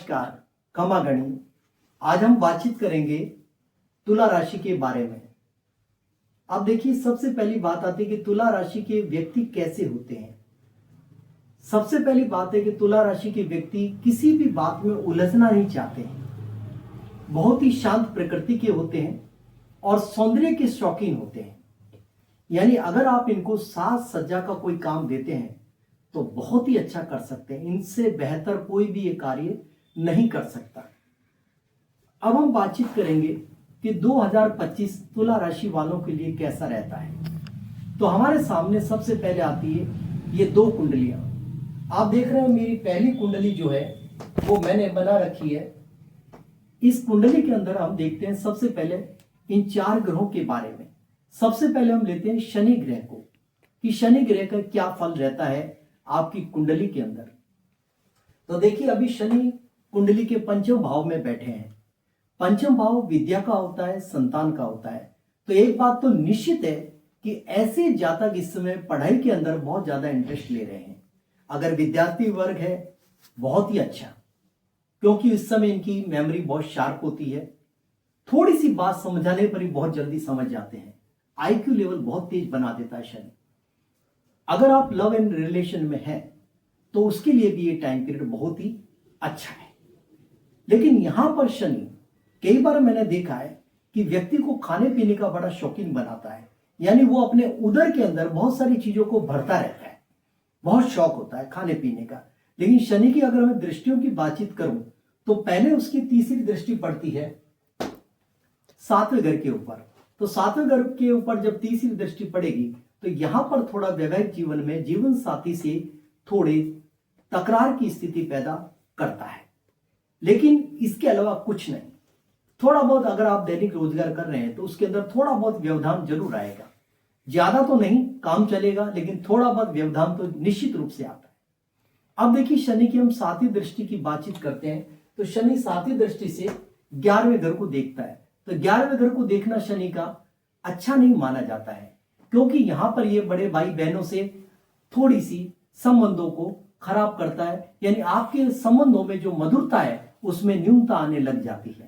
नमस्कार, खमागणी। आज हम बातचीत करेंगे तुला राशि के बारे में। अब देखिए, सबसे पहली बात आती है कि तुला राशि के व्यक्ति कैसे होते हैं। सबसे पहली बात है कि तुला राशि के व्यक्ति किसी भी बात में उलझना नहीं चाहते हैं, बहुत ही शांत प्रकृति के होते हैं और सौंदर्य के शौकीन होते हैं। यानी अगर आप इनको साज सज्जा का कोई काम देते हैं तो बहुत ही अच्छा कर सकते हैं। इनसे बेहतर कोई भी ये कार्य नहीं कर सकता। अब हम बातचीत करेंगे कि 2025 तुला राशि वालों के लिए कैसा रहता है। तो हमारे सामने सबसे पहले आती है ये दो कुंडलियां। आप देख रहे हैं मेरी पहली कुंडली जो है वो मैंने बना रखी है। इस कुंडली के अंदर हम देखते हैं सबसे पहले इन चार ग्रहों के बारे में। सबसे पहले हम लेते हैं शनि ग्रह को, कि शनि ग्रह का क्या फल रहता है आपकी कुंडली के अंदर। तो देखिए, अभी शनि कुंडली के पंचम भाव में बैठे हैं। पंचम भाव विद्या का होता है, संतान का होता है। तो एक बात तो निश्चित है कि ऐसे जातक इस समय पढ़ाई के अंदर बहुत ज्यादा इंटरेस्ट ले रहे हैं। अगर विद्यार्थी वर्ग है, बहुत ही अच्छा, क्योंकि इस समय इनकी मेमोरी बहुत शार्प होती है। थोड़ी सी बात समझाने पर ही बहुत जल्दी समझ जाते हैं। आईक्यू लेवल बहुत तेज बना देता है शनि। अगर आप लव एंड रिलेशन में हैं तो उसके लिए भी ये टाइम पीरियड बहुत ही अच्छा है। लेकिन यहां पर शनि कई बार मैंने देखा है कि व्यक्ति को खाने पीने का बड़ा शौकीन बनाता है। यानी वो अपने उदर के अंदर बहुत सारी चीजों को भरता रहता है, बहुत शौक होता है खाने पीने का। लेकिन शनि की अगर मैं दृष्टियों की बातचीत करूं तो पहले उसकी तीसरी दृष्टि पड़ती है सातवें घर के ऊपर। तो सातवें घर के ऊपर जब तीसरी दृष्टि पड़ेगी तो यहां पर थोड़ा वैवाहिक जीवन में जीवन साथी से थोड़े तकरार की स्थिति पैदा करता है। लेकिन इसके अलावा कुछ नहीं। थोड़ा बहुत अगर आप दैनिक रोजगार कर रहे हैं तो उसके अंदर थोड़ा बहुत व्यवधान जरूर आएगा। ज्यादा तो नहीं, काम चलेगा, लेकिन थोड़ा बहुत व्यवधान तो निश्चित रूप से आता है। अब देखिए, शनि की हम सातवीं दृष्टि की बातचीत करते हैं तो शनि सातवीं दृष्टि से 11वें घर को देखता है। तो 11वें घर को देखना शनि का अच्छा नहीं माना जाता है, क्योंकि यहां पर ये बड़े भाई बहनों से थोड़ी सी संबंधों को खराब करता है। यानी आपके संबंधों में जो मधुरता है उसमें न्यूनता आने लग जाती है।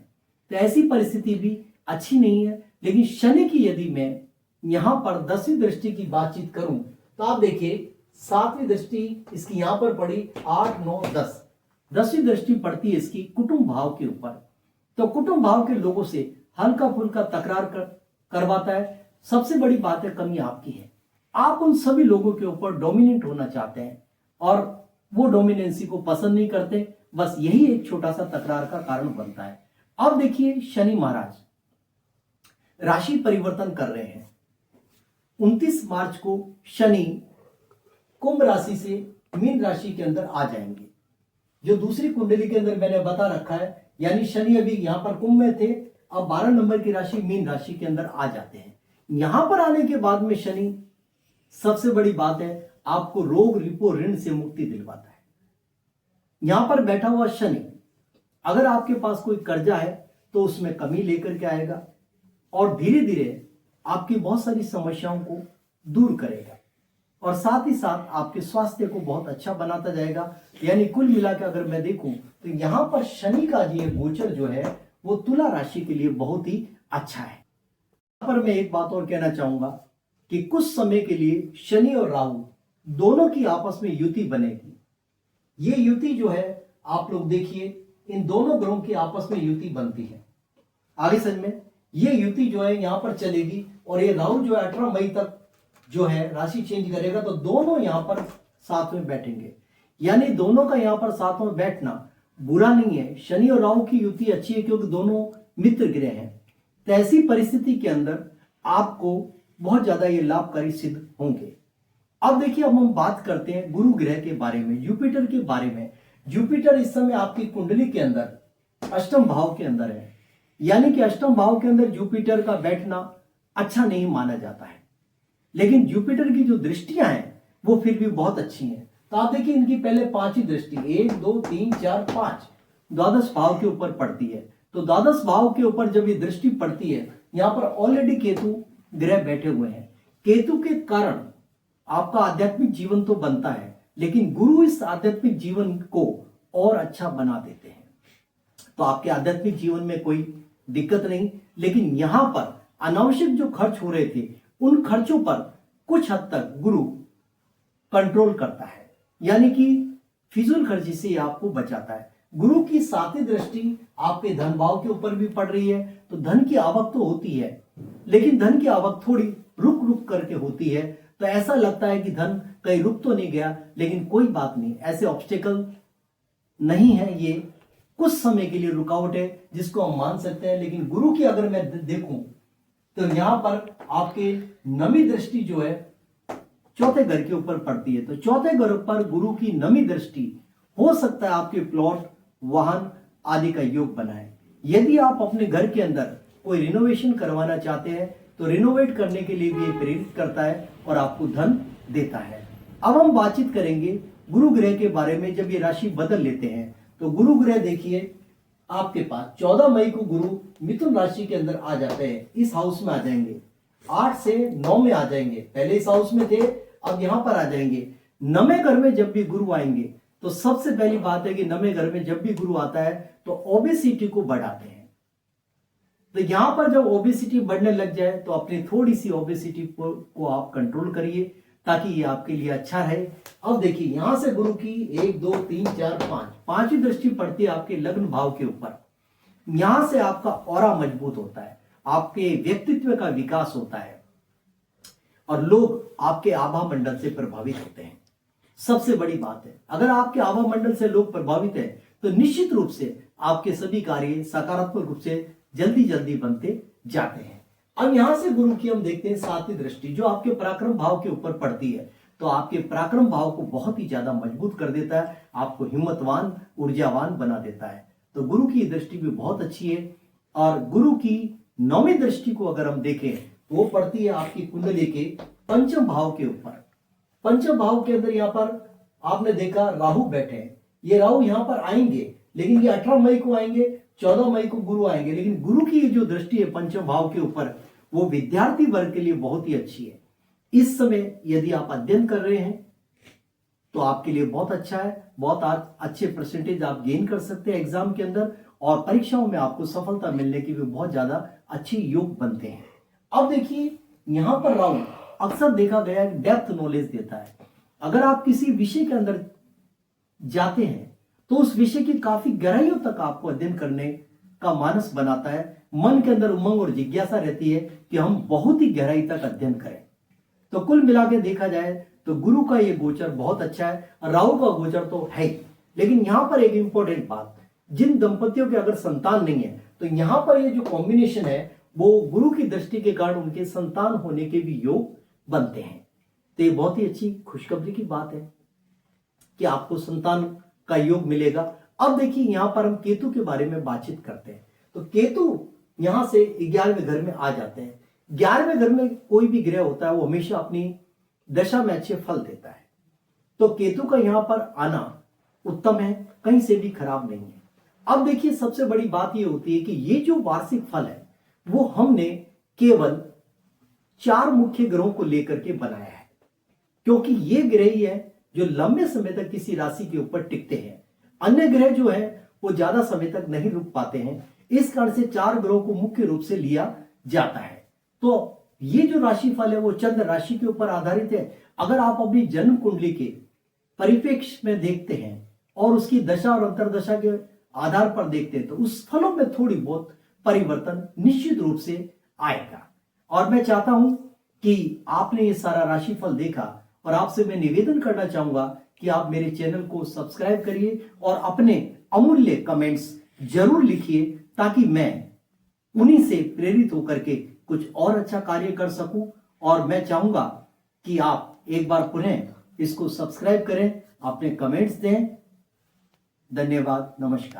तो ऐसी परिस्थिति भी अच्छी नहीं है। लेकिन शनि की यदि मैं यहां पर 10वीं दृष्टि की बातचीत करूं तो आप देखिए, 7वीं दृष्टि इसकी यहां पर पड़ी 8, 9, 10। 10वीं दृष्टि पड़ती है इसकी कुटुंब भाव के ऊपर। तो कुटुंब भाव के लोगों से हल्का फुल्का तकरार करवाता है। सबसे बड़ी बात है, कमी आपकी है। आप उन सभी लोगों के ऊपर डोमिनेंट होना चाहते हैं और वो डोमिनेंसी को पसंद नहीं करते। बस यही एक छोटा सा तकरार का कारण बनता है। अब देखिए, शनि महाराज राशि परिवर्तन कर रहे हैं। 29 मार्च को शनि कुंभ राशि से मीन राशि के अंदर आ जाएंगे। जो दूसरी कुंडली के अंदर मैंने बता रखा है, यानी शनि अभी यहां पर कुंभ में थे, अब 12 नंबर की राशि मीन राशि के अंदर आ जाते हैं। यहां पर आने के बाद में शनि, सबसे बड़ी बात है, आपको रोग रिपो ऋण से मुक्ति दिलवाता है। यहां पर बैठा हुआ शनि अगर आपके पास कोई कर्जा है तो उसमें कमी लेकर के आएगा और धीरे धीरे आपकी बहुत सारी समस्याओं को दूर करेगा और साथ ही साथ आपके स्वास्थ्य को बहुत अच्छा बनाता जाएगा। यानी कुल मिलाकर अगर मैं देखूं तो यहां पर शनि का ये गोचर जो है वो तुला राशि के लिए बहुत ही अच्छा है। यहां पर मैं एक बात और कहना चाहूंगा कि कुछ समय के लिए शनि और राहु दोनों की आपस में युति बनेगी। ये युति जो है, आप लोग देखिए, इन दोनों ग्रहों की आपस में युति बनती है। आगे समझ में ये युति जो है यहां पर चलेगी और ये राहु जो है 18 मई तक जो है राशि चेंज करेगा, तो दोनों यहां पर साथ में बैठेंगे। यानी दोनों का यहां पर साथ में बैठना बुरा नहीं है। शनि और राहु की युति अच्छी है क्योंकि दोनों मित्र ग्रह हैं। तो ऐसी परिस्थिति के अंदर आपको बहुत ज्यादा ये लाभकारी सिद्ध होंगे। अब देखिए, अब हम बात करते हैं गुरु ग्रह के बारे में, जुपिटर के बारे में। जुपिटर इस समय आपकी कुंडली के अंदर अष्टम भाव के अंदर है। यानी कि अष्टम भाव के अंदर जुपिटर का बैठना अच्छा नहीं माना जाता है। लेकिन जुपिटर की जो दृष्टियां हैं वो फिर भी बहुत अच्छी हैं। तो आप देखिए, इनकी पहले 5वीं दृष्टि 1, 2, 3, 4, 5 द्वादश भाव के ऊपर पड़ती है। तो द्वादश भाव के ऊपर जब ये दृष्टि पड़ती है, यहां पर ऑलरेडी केतु ग्रह बैठे हुए हैं। केतु के कारण आपका आध्यात्मिक जीवन तो बनता है, लेकिन गुरु इस आध्यात्मिक जीवन को और अच्छा बना देते हैं। तो आपके आध्यात्मिक जीवन में कोई दिक्कत नहीं। लेकिन यहां पर अनावश्यक जो खर्च हो रहे थे उन खर्चों पर कुछ हद तक गुरु कंट्रोल करता है, यानी कि फिजूल खर्ची से आपको बचाता है। गुरु की 7वीं दृष्टि आपके धन भाव के ऊपर भी पड़ रही है, तो धन की आवक तो होती है, लेकिन धन की आवक थोड़ी रुक रुक करके होती है। तो ऐसा लगता है कि धन कहीं रुक तो नहीं गया, लेकिन कोई बात नहीं, ऐसे ऑब्स्टेकल नहीं है, ये कुछ समय के लिए रुकावट है जिसको हम मान सकते हैं। लेकिन गुरु की अगर मैं देखूं तो यहां पर आपके 9वीं दृष्टि जो है चौथे घर के ऊपर पड़ती है। तो चौथे घर पर गुरु की 9वीं दृष्टि हो सकता है आपके प्लॉट, वाहन आदि का योग बनाए। यदि आप अपने घर के अंदर कोई रिनोवेशन करवाना चाहते हैं तो रिनोवेट करने के लिए भी ये प्रेरित करता है और आपको धन देता है। अब हम बातचीत करेंगे गुरु ग्रह के बारे में। जब ये राशि बदल लेते हैं तो गुरु ग्रह देखिए आपके पास 14 मई को गुरु मिथुन राशि के अंदर आ जाते हैं, इस हाउस में आ जाएंगे, 8 से 9 में आ जाएंगे। पहले इस हाउस में थे, अब यहां पर आ जाएंगे। 9वें घर में जब भी गुरु आएंगे तो सबसे पहली बात है कि 9वें घर में जब भी गुरु आता है तो ओबेसिटी को बढ़ाते हैं। तो यहां पर जब ओबेसिटी बढ़ने लग जाए तो अपनी थोड़ी सी ओबेसिटी को आप कंट्रोल करिए ताकि ये आपके लिए अच्छा रहे। अब देखिए यहां से गुरु की 1 2 3 4 5 5वीं दृष्टि पड़ती है आपके लग्न भाव के ऊपर। यहां से आपका ऑरा मजबूत होता है, आपके व्यक्तित्व का विकास होता है और लोग आपके आभा मंडल से प्रभावित होते हैं। सबसे बड़ी बात है, अगर आपके आभा मंडल से लोग प्रभावित है तो निश्चित रूप से आपके सभी कार्य सकारात्मक रूप से जल्दी जल्दी बनते जाते हैं। अब यहां से गुरु की हम देखते हैं 7वीं दृष्टि जो आपके पराक्रम भाव के ऊपर पड़ती है, तो आपके पराक्रम भाव को बहुत ही ज्यादा मजबूत कर देता है, आपको हिम्मतवान ऊर्जावान बना देता है। तो गुरु की दृष्टि भी बहुत अच्छी है। और गुरु की 9वीं दृष्टि को अगर हम देखें वो पड़ती है आपकी कुंडली के पंचम भाव के ऊपर। पंचम भाव के अंदर यहां पर आपने देखा राहु बैठे हैं। ये राहु यहां पर आएंगे, लेकिन ये 18 मई को आएंगे, 14 मई को गुरु आएंगे। लेकिन गुरु की जो दृष्टि है पंचम भाव के ऊपर वो विद्यार्थी वर्ग के लिए बहुत ही अच्छी है। इस समय यदि आप अध्ययन कर रहे हैं तो आपके लिए बहुत अच्छा है, बहुत अच्छे परसेंटेज आप गेन कर सकते हैं एग्जाम के अंदर और परीक्षाओं में आपको सफलता मिलने की भी बहुत ज्यादा अच्छे योग बनते हैं। अब देखिए यहां पर राहु अक्सर देखा गया है डेप्थ नॉलेज देता है। अगर आप किसी विषय के अंदर जाते हैं तो उस विषय की काफी गहराइयों तक आपको अध्ययन करने का मानस बनाता है। मन के अंदर उमंग और जिज्ञासा रहती है कि हम बहुत ही गहराई तक अध्ययन करें। तो कुल मिला के देखा जाए तो गुरु का ये गोचर बहुत अच्छा है, राहु का गोचर तो है ही। लेकिन यहां पर एक इंपॉर्टेंट बात, जिन दंपतियों के अगर संतान नहीं है तो यहां पर ये जो कॉम्बिनेशन है वो गुरु की दृष्टि के कारण उनके संतान होने के भी योग बनते हैं। तो ये बहुत ही अच्छी खुशखबरी की बात है कि आपको संतान का योग मिलेगा। अब देखिए यहां पर हम केतु के बारे में बातचीत करते हैं। तो केतु यहां से 11वें घर में आ जाते हैं। 11वें घर में कोई भी ग्रह होता है वो हमेशा अपनी दशा में अच्छे फल देता है। तो केतु का यहां पर आना उत्तम है, कहीं से भी खराब नहीं है। अब देखिए सबसे बड़ी बात ये होती है कि ये जो वार्षिक फल है वो हमने केवल 4 मुख्य ग्रहों को लेकर के बनाया है, क्योंकि ये ग्रह ही है जो लंबे समय तक किसी राशि के ऊपर टिकते हैं। अन्य ग्रह जो है वो ज्यादा समय तक नहीं रुक पाते हैं। इस कारण से 4 ग्रहों को मुख्य रूप से लिया जाता है। तो ये जो राशिफल है वो चंद्र राशि के ऊपर आधारित है। अगर आप अपनी जन्म कुंडली के परिप्रेक्ष्य में देखते हैं और उसकी दशा और अंतरदशा के आधार पर देखते हैं तो उस फलों में थोड़ी बहुत परिवर्तन निश्चित रूप से आएगा। और मैं चाहता हूं कि आपने ये सारा राशिफल देखा और आपसे मैं निवेदन करना चाहूंगा कि आप मेरे चैनल को सब्सक्राइब करिए और अपने अमूल्य कमेंट्स जरूर लिखिए ताकि मैं उन्हीं से प्रेरित होकर के कुछ और अच्छा कार्य कर सकूं। और मैं चाहूंगा कि आप एक बार पुनः इसको सब्सक्राइब करें, अपने कमेंट्स दें। धन्यवाद, नमस्कार।